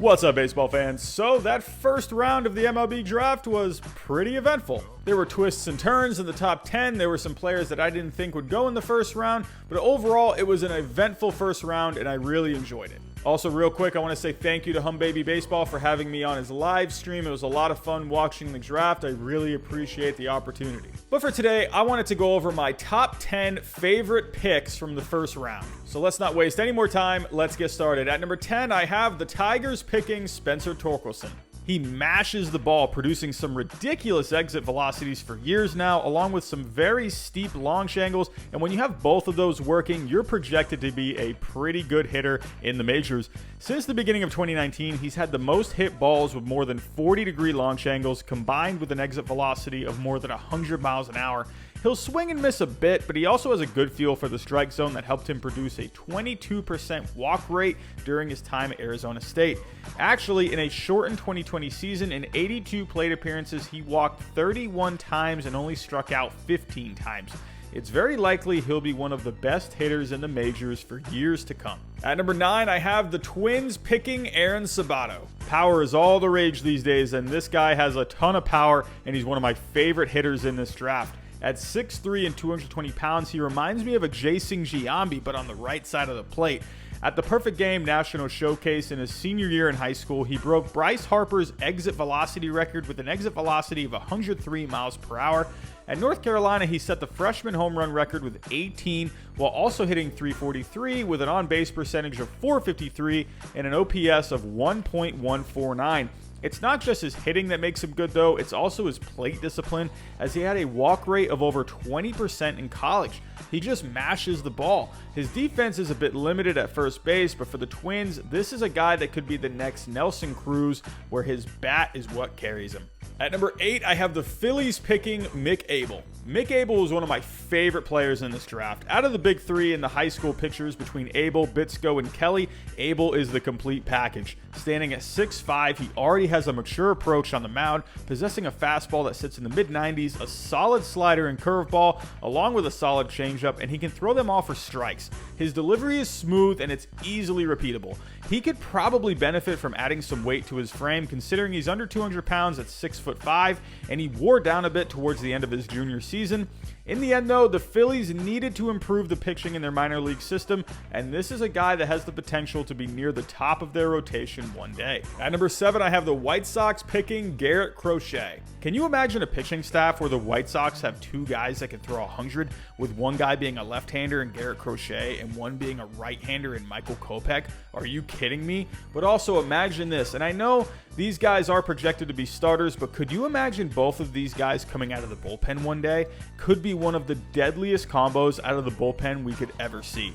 What's up, baseball fans? So that first round of the MLB Draft was pretty eventful. There were twists and turns in the top 10. There were some players that I didn't think would go in the first round, but overall it was an eventful first round and I really enjoyed it. Also, real quick, I want to say thank you to Baby Baseball for having me on his live stream. It was a lot of fun watching the draft. I really appreciate the opportunity. But for today, I wanted to go over my top 10 favorite picks from the first round. So let's not waste any more time. Let's get started. At number 10, I have the Tigers picking Spencer Torkelson. He mashes the ball, producing some ridiculous exit velocities for years now, along with some very steep launch angles. And when you have both of those working, you're projected to be a pretty good hitter in the majors. Since the beginning of 2019, he's had the most hit balls with more than 40-degree launch angles, combined with an exit velocity of more than 100 miles an hour. He'll swing and miss a bit, but he also has a good feel for the strike zone that helped him produce a 22% walk rate during his time at Arizona State. Actually, in a shortened 2020 season, in 82 plate appearances, he walked 31 times and only struck out 15 times. It's very likely he'll be one of the best hitters in the majors for years to come. At number 9, I have the Twins picking Aaron Sabato. Power is all the rage these days, and this guy has a ton of power, and he's one of my favorite hitters in this draft. At 6'3" and 220 pounds, he reminds me of a Jason Giambi, but on the right side of the plate. At the Perfect Game National Showcase in his senior year in high school, he broke Bryce Harper's exit velocity record with an exit velocity of 103 miles per hour. At North Carolina, he set the freshman home run record with 18, while also hitting .343 with an on-base percentage of .453 and an OPS of 1.149. It's not just his hitting that makes him good, though. It's also his plate discipline, as he had a walk rate of over 20% in college. He just mashes the ball. His defense is a bit limited at first base, but for the Twins, this is a guy that could be the next Nelson Cruz, where his bat is what carries him. At number 8, I have the Phillies picking Mick Abel. Mick Abel was one of my favorite players in this draft. Out of the big three in the high school pictures between Abel, Bitsko, and Kelly, Abel is the complete package. Standing at 6'5", he already has a mature approach on the mound, possessing a fastball that sits in the mid-90s, a solid slider and curveball, along with a solid changeup, and he can throw them all for strikes. His delivery is smooth and it's easily repeatable. He could probably benefit from adding some weight to his frame, considering he's under 200 pounds at 6'5", and he wore down a bit towards the end of his junior season. In the end, though, the Phillies needed to improve the pitching in their minor league system, and this is a guy that has the potential to be near the top of their rotation one day. At number 7, I have the White Sox picking Garrett Crochet. Can you imagine a pitching staff where the White Sox have two guys that can throw 100, with one guy being a left-hander in Garrett Crochet and one being a right-hander in Michael Kopech? Are you kidding me? But also imagine this, and I know these guys are projected to be starters, but could you imagine both of these guys coming out of the bullpen one day? Could be one of the deadliest combos out of the bullpen we could ever see.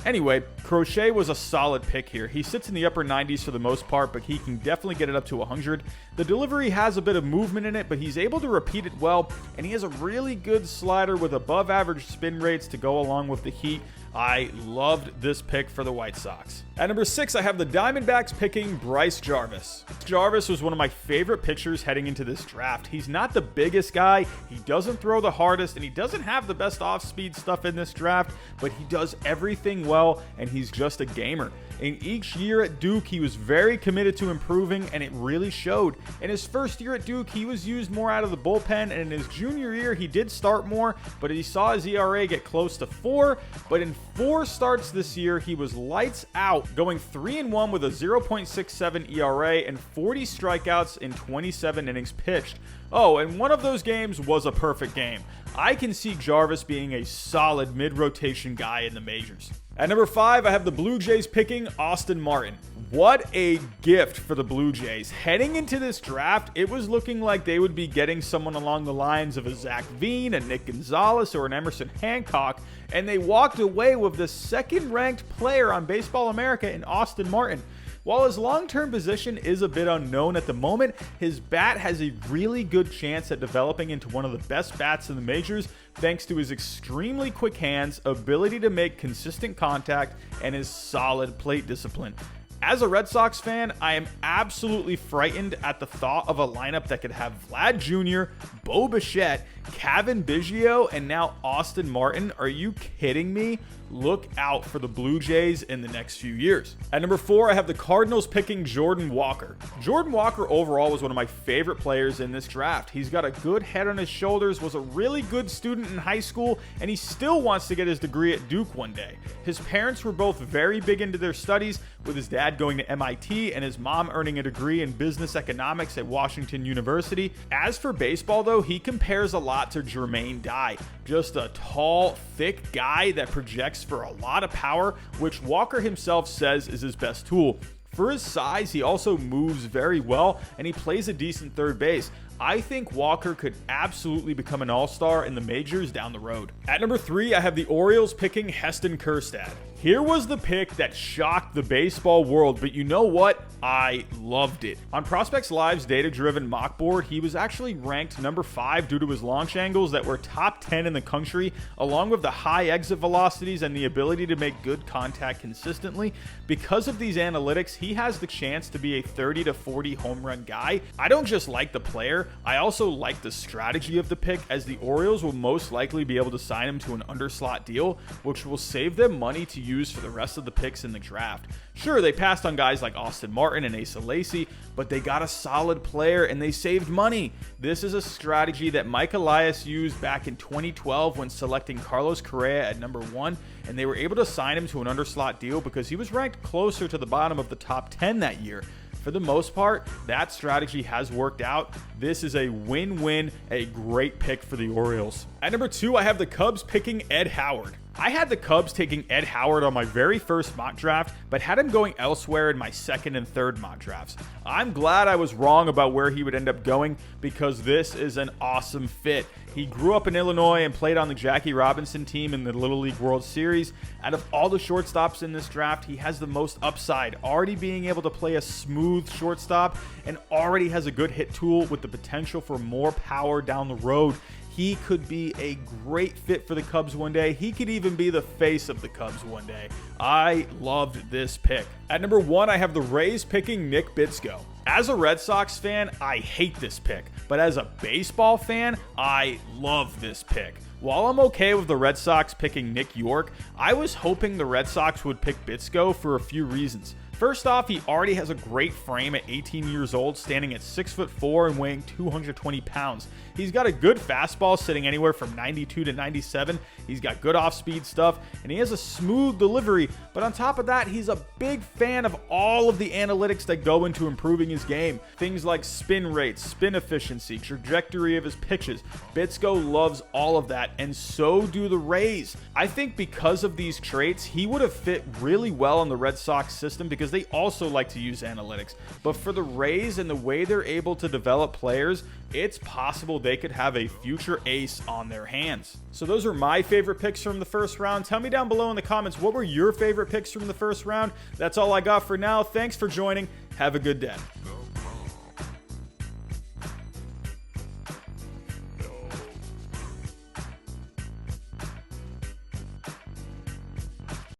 Anyway, Crochet was a solid pick here. He sits in the upper 90s for the most part, but he can definitely get it up to 100. The delivery has a bit of movement in it, but he's able to repeat it well, and he has a really good slider with above average spin rates to go along with the heat. I loved this pick for the White Sox. At number 6, I have the Diamondbacks picking Bryce Jarvis. Jarvis was one of my favorite pitchers heading into this draft. He's not the biggest guy, he doesn't throw the hardest, and he doesn't have the best off-speed stuff in this draft, but he does everything well, and he's just a gamer. In each year at Duke, he was very committed to improving, and it really showed. In his first year at Duke, he was used more out of the bullpen, and in his junior year, he did start more, but he saw his ERA get close to 4, but in 4 starts this year, he was lights out, going 3-1 with a 0.67 ERA and 40 strikeouts in 27 innings pitched. Oh, and one of those games was a perfect game. I can see Jarvis being a solid mid-rotation guy in the majors. At number 5, I have the Blue Jays picking Austin Martin. What a gift for the Blue Jays. Heading into this draft, it was looking like they would be getting someone along the lines of a Zach Veen, a Nick Gonzalez, or an Emerson Hancock, and they walked away with the second-ranked player on Baseball America in Austin Martin. While his long-term position is a bit unknown at the moment, his bat has a really good chance at developing into one of the best bats in the majors thanks to his extremely quick hands, ability to make consistent contact, and his solid plate discipline. As a Red Sox fan, I am absolutely frightened at the thought of a lineup that could have Vlad Jr., Bo Bichette, Cavan Biggio, and now Austin Martin. Are you kidding me? look out for the Blue Jays in the next few years. At number 4, I have the Cardinals picking Jordan Walker. Jordan Walker overall was one of my favorite players in this draft. He's got a good head on his shoulders, was a really good student in high school, and he still wants to get his degree at Duke one day. His parents were both very big into their studies, with his dad going to MIT and his mom earning a degree in business economics at Washington University. As for baseball though, he compares a lot to Jermaine Dye. Just a tall, thick guy that projects for a lot of power, which Walker himself says is his best tool. For his size, he also moves very well, and he plays a decent third base. I think Walker could absolutely become an all-star in the majors down the road. At number 3, I have the Orioles picking Heston Kjerstad. Here was the pick that shocked the baseball world, but you know what? I loved it. On Prospects Live's data-driven mock board, he was actually ranked number 5 due to his launch angles that were top 10 in the country, along with the high exit velocities and the ability to make good contact consistently. Because of these analytics, he has the chance to be a 30 to 40 home run guy. I don't just like the player, I also like the strategy of the pick, as the Orioles will most likely be able to sign him to an underslot deal, which will save them money to use for the rest of the picks in the draft. Sure, they passed on guys like Austin Martin and Asa Lacy, but they got a solid player and they saved money. This is a strategy that Mike Elias used back in 2012 when selecting Carlos Correa at number 1, and they were able to sign him to an underslot deal because he was ranked closer to the bottom of the top 10 that year. For the most part, that strategy has worked out. This is a win-win, a great pick for the Orioles. At number 2, I have the Cubs picking Ed Howard. I had the Cubs taking Ed Howard on my very first mock draft, but had him going elsewhere in my second and third mock drafts. I'm glad I was wrong about where he would end up going, because this is an awesome fit. He grew up in Illinois and played on the Jackie Robinson team in the Little League World Series. Out of all the shortstops in this draft, he has the most upside, already being able to play a smooth shortstop and already has a good hit tool with the potential for more power down the road. He could be a great fit for the Cubs one day. He could even be the face of the Cubs one day. I loved this pick. At number 1, I have the Rays picking Nick Bitsko. As a Red Sox fan, I hate this pick, but as a baseball fan, I love this pick. While I'm okay with the Red Sox picking Nick York, I was hoping the Red Sox would pick Bitsko for a few reasons. First off, he already has a great frame at 18 years old, standing at 6'4" and weighing 220 pounds. He's got a good fastball sitting anywhere from 92 to 97. He's got good off-speed stuff, and he has a smooth delivery. But on top of that, he's a big fan of all of the analytics that go into improving his game. Things like spin rates, spin efficiency, trajectory of his pitches. Bitsko loves all of that, and so do the Rays. I think because of these traits, he would have fit really well in the Red Sox system because they also like to use analytics. But for the Rays and the way they're able to develop players, it's possible they could have a future ace on their hands. So those are my favorite picks from the first round. Tell me down below in the comments, what were your favorite picks from the first round? That's all I got for now. Thanks for joining. Have a good day.